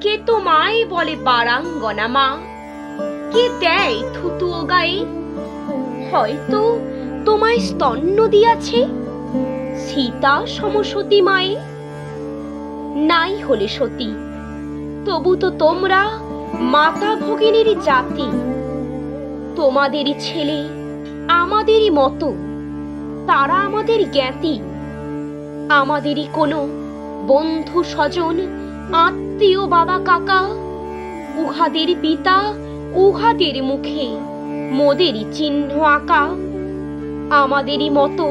কে তোমায় বলে বারাঙ্গনা মা? কে দেয় থুতু ও গায়ে? হয়তো তোমায় স্তন্য দিয়াছে সীতা সমসতী মায়ে। নাই হলে সতী, তবু তো তোমরা মাতা ভগিনীর জাতি। তোমাদেরই ছেলে আমাদেরই মতো, তারা আমাদের জ্ঞাতি। আমাদেরই কোনো বন্ধু স্বজন আত্মীয় বাবা কাকা, উহাদের পিতা উহাদের মুখে মোদেরই চিহ্ন আঁকা। আমাদেরই মতো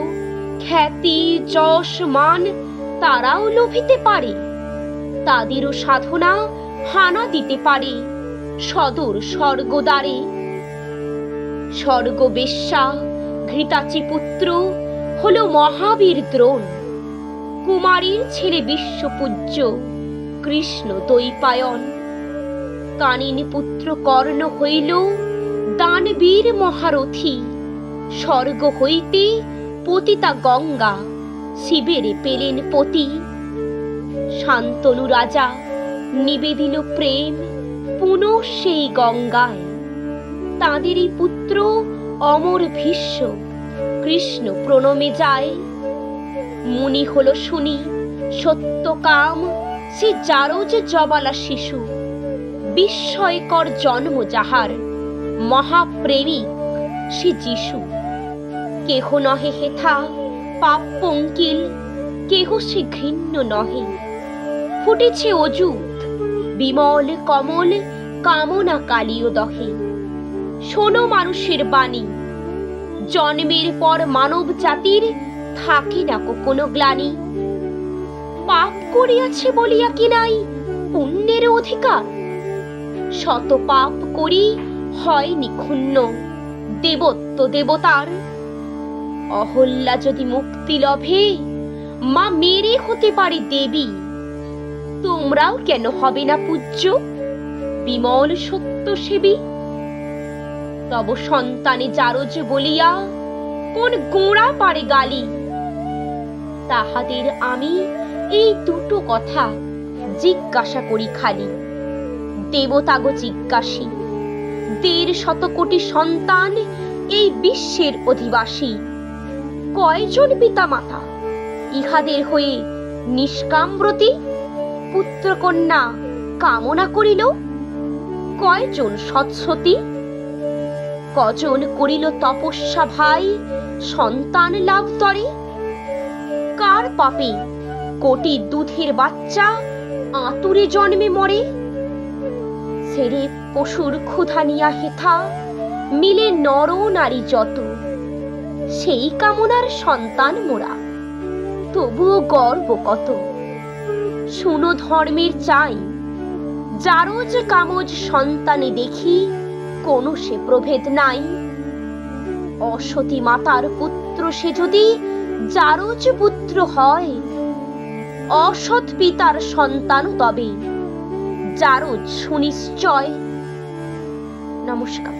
খ্যাতি যশ মান তারাও লোভিতে পারে, তাদেরও সাধনা হানা দিতে পারে সদর স্বর্গদ্বারে। স্বর্গবেশ্যা ঘৃতাচি পুত্র হলো মহাবীর দ্রোণ, কুমারীর ছেলে বিশ্বপূজ্য কৃষ্ণ দ্বৈপায়ন। কানিনী পুত্র কর্ণ হইল দানবীর মহারথী, স্বর্গ হইতে পতিতা গঙ্গা শিবের পেলেন পতি। শান্তনু রাজা নিবেদিল প্রেম পুনঃ সেই গঙ্গায়, তাঁদেরই পুত্র অমর ভীষ্ম কৃষ্ণ প্রণমে যায়। মুনি হলো শুনি সত্যকাম, সে জারজ জবালা শিশু, বিস্ময়কর জন্ম যাহার মহাপ্রেমিক সে যিশু। কেহ নহে হেথা পাপ পঙ্কিল, কেহ সে ঘৃণ্য নহে। ফুটেছে অযুত বিমল কমল কামনা কালীয় দহে। শোনো মানুষের বাণী, জন্মের পর মানব জাতির থাকে না কোনো গ্লানি। পাপ করিয়াছে বলিয়া কি নাই পুণ্যের অধিকার? শত পাপ করি হয়নি ক্ষুণ্ণ দেবত্ব দেবতার। অহল্যা যদি মুক্তি লভে, মা মেরে হতে পারে দেবী। তোমরাও কেন হবে না পূজ্য বিমল সত্য সেবী? তব সন্তানে জারজ বলিয়া কোন গোঁড়া পারে গালি? তাহাদের আমি এই দুটো কথা জিজ্ঞাসা করি খালি। দেবতাগো জিজ্ঞাসী, ১৫০ কোটি সন্তান এই বিশ্বের অধিবাসী, কয়জন পিতা মাতা ইহাদের হয়ে নিষ্কামব্রতী পুত্রকন্যা কামনা করিল? কয়জন সৎসতী? কজন করিল তপস্যা ভাই সন্তান লাভ তরে? কার পাপে কোটি দুধের বাচ্চা আতুরে জন্মে মরে? সেরে পশুর ক্ষুধা নিয়া হেথা মিলে নর নারী যত, সেই কামনার সন্তান মোরা, তবুও গর্ব কত। শুনো ধর্মের চাই, জারজ কামজ সন্তানে দেখি কোনো সে প্রভেদ নাই। অসতী মাতার পুত্র সে যদি জারজ পুত্র হয়, অসৎ পিতার সন্তান তবে জারজ সুনিশ্চয়। নমস্কার।